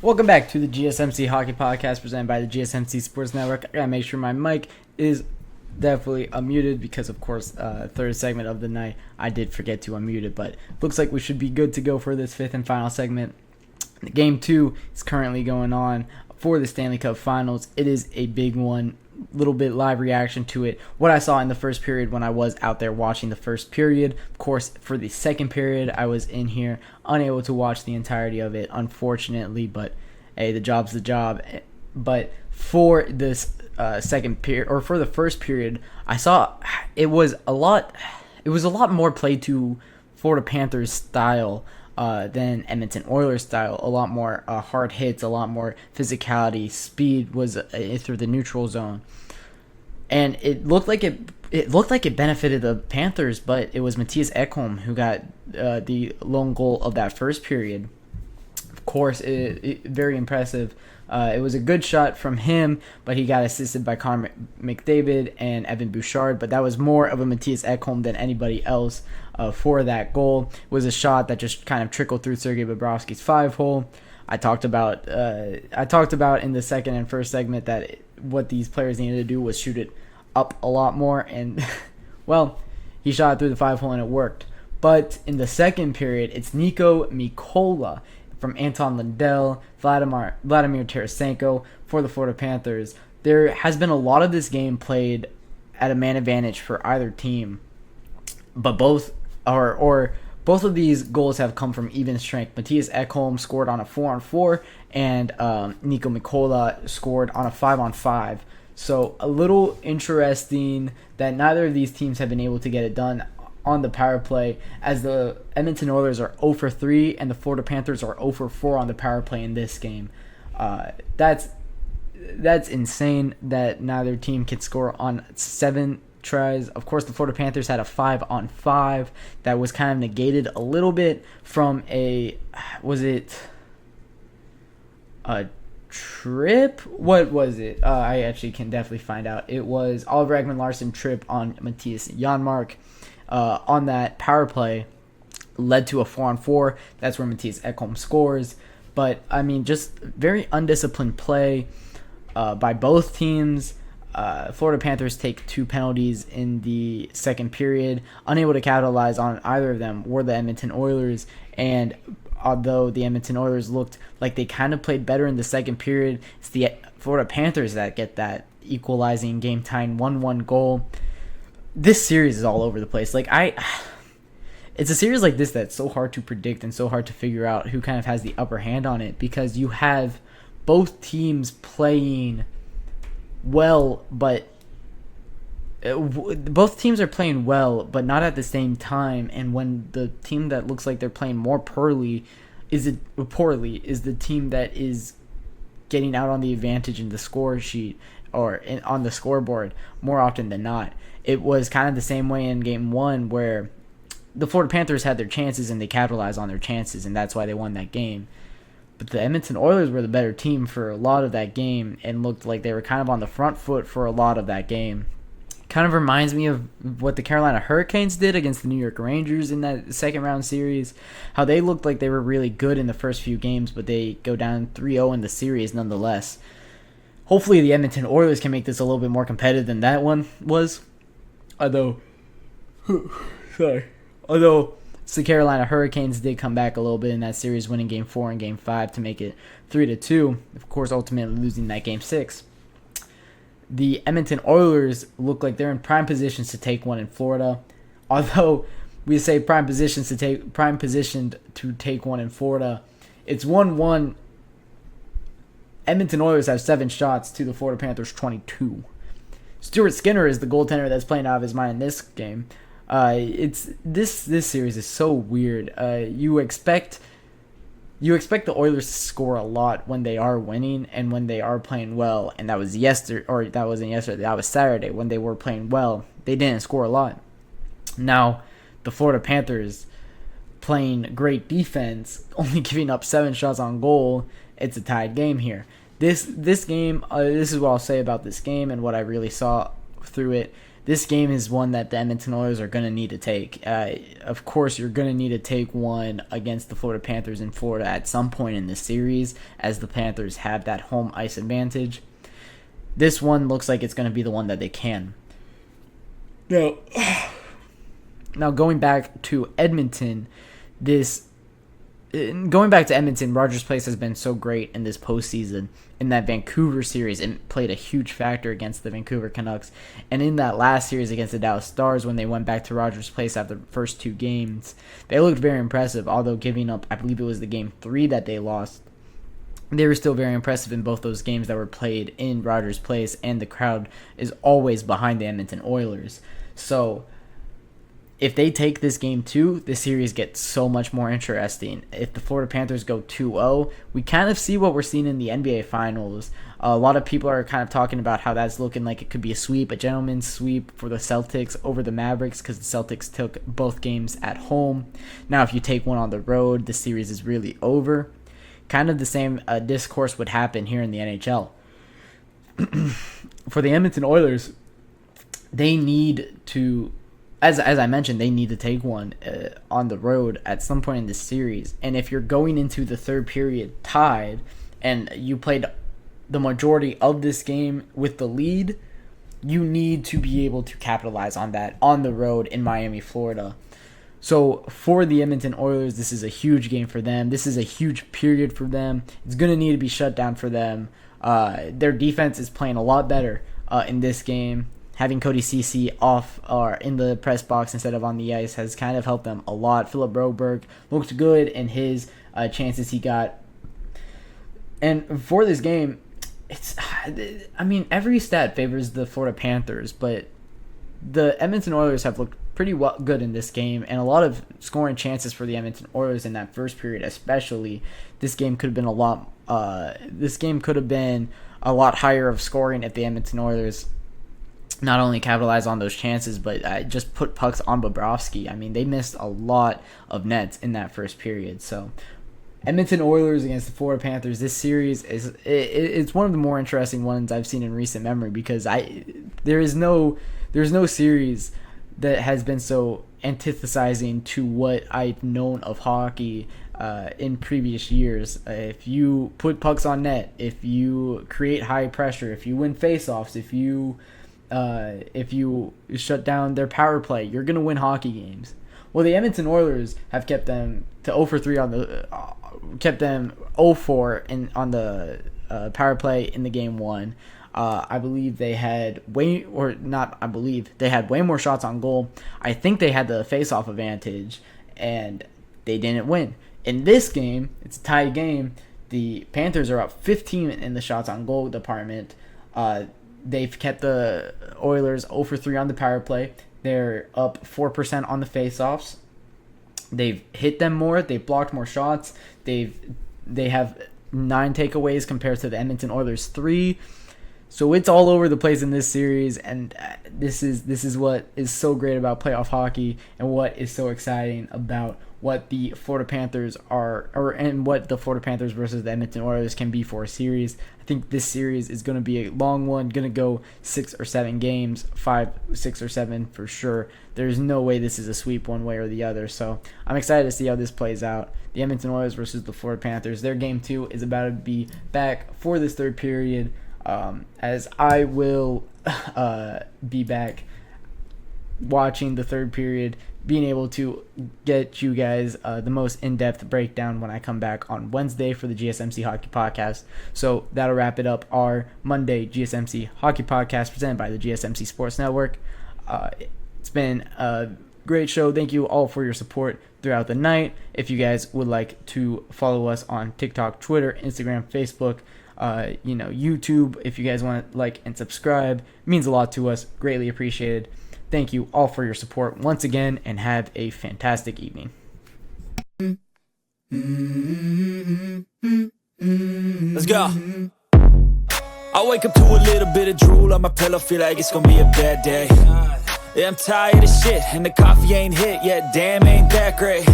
Welcome back to the GSMC Hockey Podcast presented by the GSMC Sports Network. I gotta make sure my mic is definitely unmuted because, of course, third segment of the night, I did forget to unmute it, but looks like we should be good to go for this fifth and final segment. Game 2 is currently going on for the Stanley Cup Finals. It is a big one. Little bit live reaction to it. What I saw in the first period when I was out there watching the first period. Of course, for the second period, I was in here unable to watch the entirety of it, unfortunately, but hey, the job's the job. But for this second period, or for the first period, I saw it was a lot more played to Florida Panthers style than Edmonton Oilers style. A lot more hard hits, a lot more physicality. Speed was through the neutral zone, and it looked like it benefited the Panthers. But it was Mattias Ekholm who got the lone goal of that first period. Of course, very impressive. It was a good shot from him, but he got assisted by Connor McDavid and Evan Bouchard. But that was more of a Mattias Ekholm than anybody else for that goal. It was a shot that just kind of trickled through Sergei Bobrovsky's 5-hole. I talked about in the second and first segment that what these players needed to do was shoot it up a lot more, and well, he shot it through the 5-hole and it worked. But in the second period, it's Niko Mikkola from Anton Lundell, Vladimir Tarasenko for the Florida Panthers. There has been a lot of this game played at a man advantage for either team, but both of these goals have come from even strength. Mattias Ekholm scored on a 4-on-4, and Niko Mikkola scored on a 5-on-5. So a little interesting that neither of these teams have been able to get it done on the power play, as the Edmonton Oilers are 0 for 3 and the Florida Panthers are 0 for 4 on the power play in this game. That's insane that neither team could score on 7 tries. Of course, the Florida Panthers had a 5-on-5 that was kind of negated a little bit from a trip? What was it? I actually can definitely find out. It was Oliver Ekman-Larsson trip on Matthias Janmark. On that power play led to a 4-on-4. That's where Mattias Ekholm scores. But, I mean, just very undisciplined play by both teams. Florida Panthers take 2 penalties in the second period. Unable to capitalize on either of them were the Edmonton Oilers. And although the Edmonton Oilers looked like they kind of played better in the second period, it's the Florida Panthers that get that equalizing game-tying 1-1 goal. This series is all over the place. It's a series like this that's so hard to predict and so hard to figure out who kind of has the upper hand on it, because you have both teams playing well, but both teams are playing well, but not at the same time. And when the team that looks like they're playing more poorly is the team that is getting out on the advantage in the score sheet or on the scoreboard more often than not. It was kind of the same way in Game 1 where the Florida Panthers had their chances and they capitalized on their chances, and that's why they won that game. But the Edmonton Oilers were the better team for a lot of that game and looked like they were kind of on the front foot for a lot of that game. Kind of reminds me of what the Carolina Hurricanes did against the New York Rangers in that second round series. How they looked like they were really good in the first few games, but they go down 3-0 in the series nonetheless. Hopefully the Edmonton Oilers can make this a little bit more competitive than that one was. Although the Carolina Hurricanes did come back a little bit in that series, winning Game 4 and Game 5 to make it 3-2. Of course, ultimately losing that Game 6. The Edmonton Oilers look like they're in prime positions to take one in Florida. Although we say prime positioned to take one in Florida, it's 1-1. Edmonton Oilers have 7 shots to the Florida Panthers 22. Stuart Skinner is the goaltender that's playing out of his mind in this game. This series is so weird. You expect the Oilers to score a lot when they are winning and when they are playing well, and that was that was Saturday when they were playing well. They didn't score a lot. Now, the Florida Panthers playing great defense, only giving up 7 shots on goal. It's a tied game here. This game, this is what I'll say about this game and what I really saw through it. this game is one that the Edmonton Oilers are going to need to take. Of course, you're going to need to take one against the Florida Panthers in Florida at some point in the series, as the Panthers have that home ice advantage. This one looks like it's going to be the one that they can. Now going back to Edmonton, Rogers Place has been so great in this postseason. In that Vancouver series, it played a huge factor against the Vancouver Canucks. And in that last series against the Dallas Stars, when they went back to Rogers Place after the first 2 games, they looked very impressive, although giving up, I believe it was the game 3 that they lost. They were still very impressive in both those games that were played in Rogers Place, and the crowd is always behind the Edmonton Oilers. So if they take this game 2, the series gets so much more interesting. If the Florida Panthers go 2-0, we kind of see what we're seeing in the NBA Finals. A lot of people are kind of talking about how that's looking like it could be a sweep, a gentleman's sweep for the Celtics over the Mavericks, because the Celtics took both games at home. Now, if you take one on the road, the series is really over. Kind of the same discourse would happen here in the NHL. For the Edmonton Oilers, they need to... As I mentioned, they need to take one on the road at some point in this series. And if you're going into the third period tied and you played the majority of this game with the lead, you need to be able to capitalize on that on the road in Miami, Florida. So for the Edmonton Oilers, this is a huge game for them. This is a huge period for them. It's going to need to be shut down for them. Their defense is playing a lot better in this game. Having Cody Ceci off or in the press box instead of on the ice has kind of helped them a lot. Philip Broberg looked good in his chances he got. And for this game, every stat favors the Florida Panthers, but the Edmonton Oilers have looked pretty good in this game, and a lot of scoring chances for the Edmonton Oilers in that first period, especially. This game could have been a lot higher of scoring if the Edmonton Oilers not only capitalize on those chances, but just put pucks on Bobrovsky. They missed a lot of nets in that first period. So Edmonton Oilers against the Florida Panthers, this series it's one of the more interesting ones I've seen in recent memory, because there's no series that has been so antithesizing to what I've known of hockey in previous years. If you put pucks on net, if you create high pressure, if you win faceoffs, if you shut down their power play, you're going to win hockey games. Well, the Edmonton Oilers have kept them to 0-4 on the power play in the game 1. I believe they had way more shots on goal. I think they had the face-off advantage, and they didn't win. In this game, it's a tied game. The Panthers are up 15 in the shots on goal department. They've kept the Oilers 0-3 on the power play. They're up 4% on the faceoffs. They've hit them more. They've blocked more shots. They have 9 takeaways compared to the Edmonton Oilers 3. So it's all over the place in this series, and this is what is so great about playoff hockey, and what is so exciting about what the Florida Panthers and what the Florida Panthers versus the Edmonton Oilers can be for a series. I think this series is going to be a long one, going to go 6 or 7 games, 5, 6 or 7 for sure. There's no way this is a sweep one way or the other. So I'm excited to see how this plays out. The Edmonton Oilers versus the Florida Panthers. Their game 2 is about to be back for this third period, as I will be back watching the third period, being able to get you guys the most in-depth breakdown when I come back on Wednesday for the GSMC Hockey Podcast. So that'll wrap it up, our Monday GSMC Hockey Podcast presented by the GSMC Sports Network. It's been a great show. Thank you all for your support throughout the night. If you guys would like to follow us on TikTok, Twitter, Instagram, Facebook, YouTube, if you guys want to like and subscribe, it means a lot to us. Greatly appreciated. Thank you all for your support once again, and have a fantastic evening. Let's go. I wake up to a little bit of drool on my pillow, feel like it's gonna be a bad day. Yeah, I'm tired of shit, and the coffee ain't hit yet, damn, ain't that great.